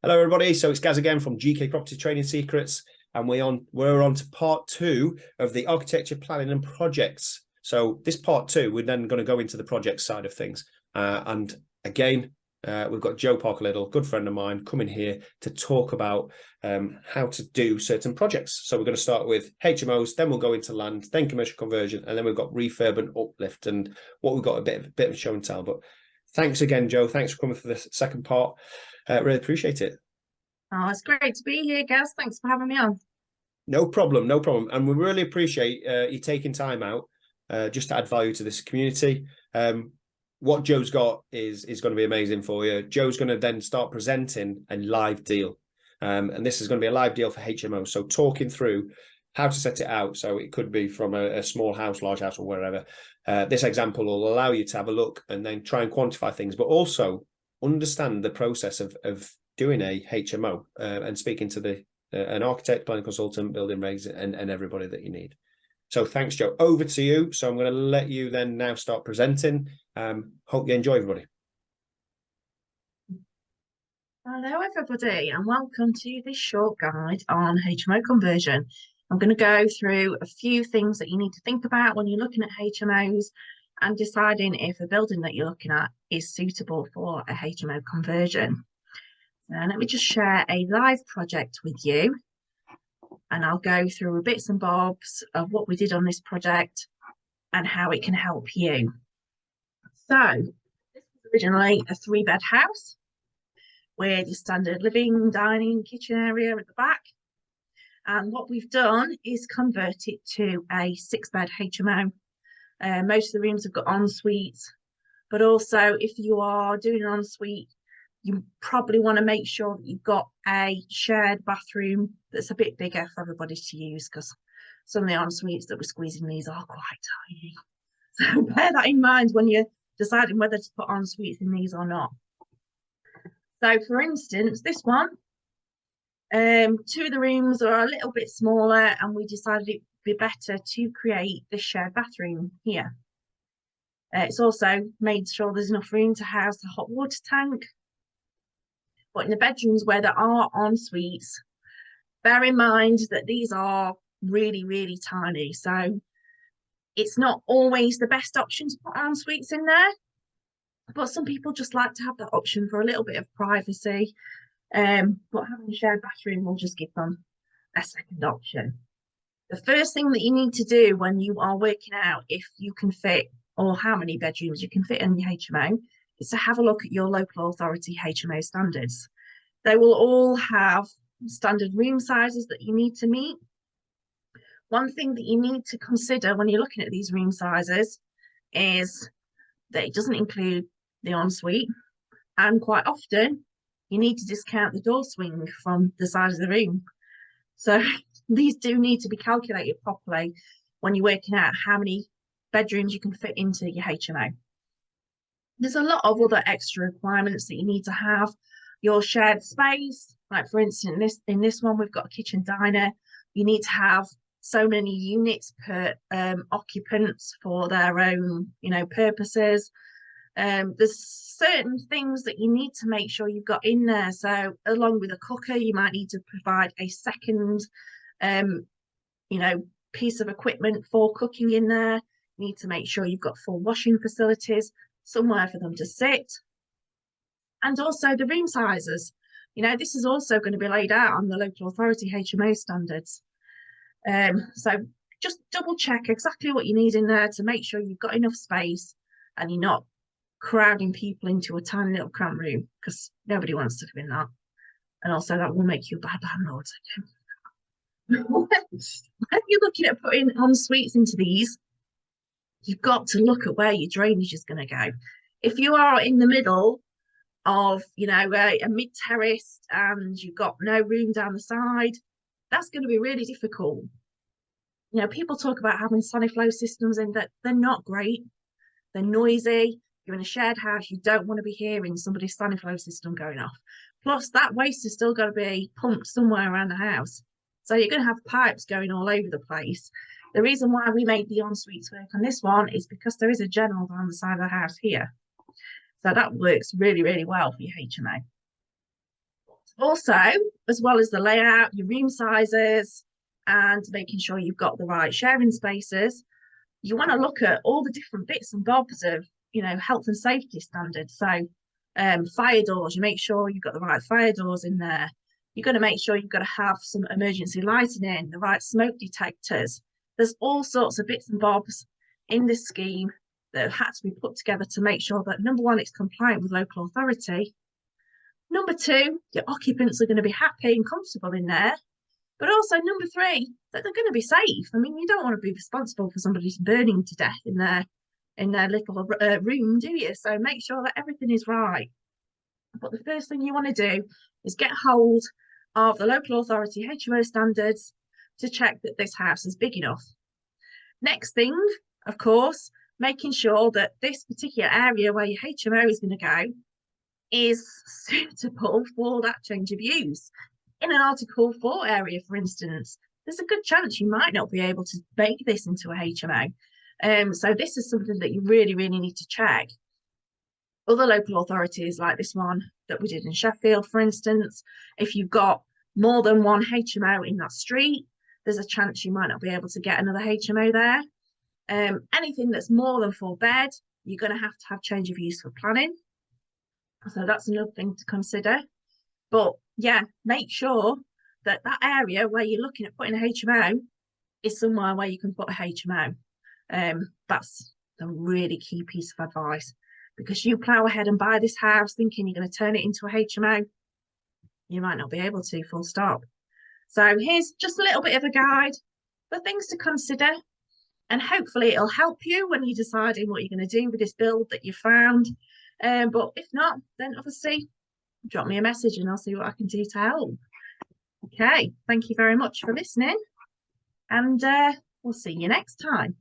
Hello, everybody. So it's Gaz again from GK Property Training Secrets, and we're on to part 2 of the architecture, planning, and projects. So this part 2, we're then going to go into the project side of things. And again, we've got Jo Parker Liddle, good friend of mine, coming here to talk about how to do certain projects. So we're going to start with HMOs, then we'll go into land, then commercial conversion, and then we've got refurb and uplift, and what we've got a bit of show and tell. But thanks again, Jo. Thanks for coming for the second part. Really appreciate it. Oh, it's great to be here, Gaz. Thanks for having me on. No problem, no problem. And we really appreciate you taking time out just to add value to this community. What Jo's got is going to be amazing for you. Jo's going to then start presenting a live deal. And this is going to be a live deal for HMO. So talking through how to set it out. So it could be from a small house, large house, or wherever. This example will allow you to have a look and then try and quantify things, but also understand the process of doing a HMO and speaking to an architect, planning consultant, building regs, and everybody that you need. So thanks, Jo. Over to you. So I'm going to let you then now start presenting. Hope you enjoy, everybody. Hello, everybody, and welcome to this short guide on HMO conversion. I'm going to go through a few things that you need to think about when you're looking at HMOs and deciding if a building that you're looking at is suitable for a HMO conversion. Now, let me just share a live project with you, and I'll go through bits and bobs of what we did on this project and how it can help you. So, this was originally a 3-bed house with your standard living, dining, kitchen area at the back. And what we've done is convert it to a 6-bed HMO. Most of the rooms have got en suites, but also if you are doing an ensuite, you probably want to make sure that you've got a shared bathroom that's a bit bigger for everybody to use, because some of the en suites that we're squeezing these are quite tiny. So bear that in mind when you're deciding whether to put en suites in these or not. So for instance, this one, 2 of the rooms are a little bit smaller, and we decided it'd be better to create this shared bathroom here. It's also made sure there's enough room to house the hot water tank. But in the bedrooms where there are en suites, bear in mind that these are really, really tiny. So it's not always the best option to put en suites in there, but some people just like to have that option for a little bit of privacy. But having a shared bathroom will just give them a second option. The first thing that you need to do when you are working out if you can fit, or how many bedrooms you can fit in your HMO, is to have a look at your local authority HMO standards. They will all have standard room sizes that you need to meet. One thing that you need to consider when you're looking at these room sizes is that it doesn't include the ensuite, and quite often you need to discount the door swing from the size of the room. So these do need to be calculated properly when you're working out how many bedrooms you can fit into your HMO. There's a lot of other extra requirements that you need to have. Your shared space, like for instance, in this one, we've got a kitchen diner. You need to have so many units per occupants for their own, purposes. There's certain things that you need to make sure you've got in there. So along with a cooker, you might need to provide a second, piece of equipment for cooking in there. You need to make sure you've got full washing facilities, somewhere for them to sit. And also the room sizes. This is also going to be laid out on the local authority HMO standards. So just double check exactly what you need in there to make sure you've got enough space and you're not crowding people into a tiny little cramped room, because nobody wants to live in that. And also that will make you a bad landlord. When you're looking at putting en suites into these, you've got to look at where your drainage is going to go. If you are in the middle of, a mid-terrace and you've got no room down the side, that's going to be really difficult. People talk about having sunny flow systems in that they're not great. They're noisy. You're in a shared house, you don't want to be hearing somebody's sunny flow system going off. Plus, that waste is still got to be pumped somewhere around the house. So you're going to have pipes going all over the place. The reason why we made the en-suites work on this one is because there is a general down the side of the house here. So that works really, really well for your HMO. Also, as well as the layout, your room sizes, and making sure you've got the right sharing spaces, you want to look at all the different bits and bobs of, health and safety standards. So, fire doors, you make sure you've got the right fire doors in there. You've got to make sure you've got to have some emergency lighting in, the right smoke detectors. There's all sorts of bits and bobs in this scheme that have had to be put together to make sure that, number one, it's compliant with local authority. Number two, your occupants are going to be happy and comfortable in there. But also, number three, that they're going to be safe. I mean, you don't want to be responsible for somebody burning to death in their little room, do you? So make sure that everything is right. But the first thing you want to do is get hold of the local authority HMO standards to check that this house is big enough. Next thing, of course, making sure that this particular area where your HMO is going to go is suitable for that change of use. In an Article 4 area, for instance, there's a good chance you might not be able to make this into a HMO. So this is something that you really, really need to check. Other local authorities like this one that we did in Sheffield, for instance, if you've got more than one HMO in that street, there's a chance you might not be able to get another HMO there. Anything that's more than 4 bed, you're going to have change of use for planning. So that's another thing to consider. But yeah, make sure that that area where you're looking at putting a HMO is somewhere where you can put a HMO. That's a really key piece of advice, because you plough ahead and buy this house thinking you're going to turn it into a HMO, you might not be able to, full stop. So here's just a little bit of a guide for things to consider, and hopefully it'll help you when you're deciding what you're going to do with this build that you found. But if not, then obviously drop me a message and I'll see what I can do to help. Okay, thank you very much for listening, and we'll see you next time.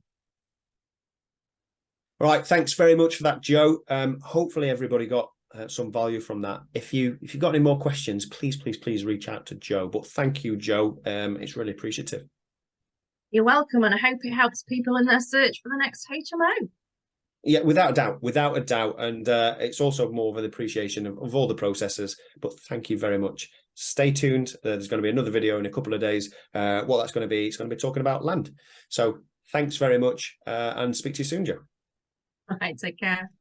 All right, thanks very much for that, Jo. Hopefully everybody got some value from that. If you've got any more questions, please reach out to Jo. But thank you, Jo. It's really appreciative. You're welcome, and I hope it helps people in their search for the next HMO. Yeah, without a doubt. And it's also more of an appreciation of all the processes. But thank you very much. Stay tuned. There's going to be another video in a couple of days. What that's going to be, it's going to be talking about land. So thanks very much, and speak to you soon, Jo. All right, take care.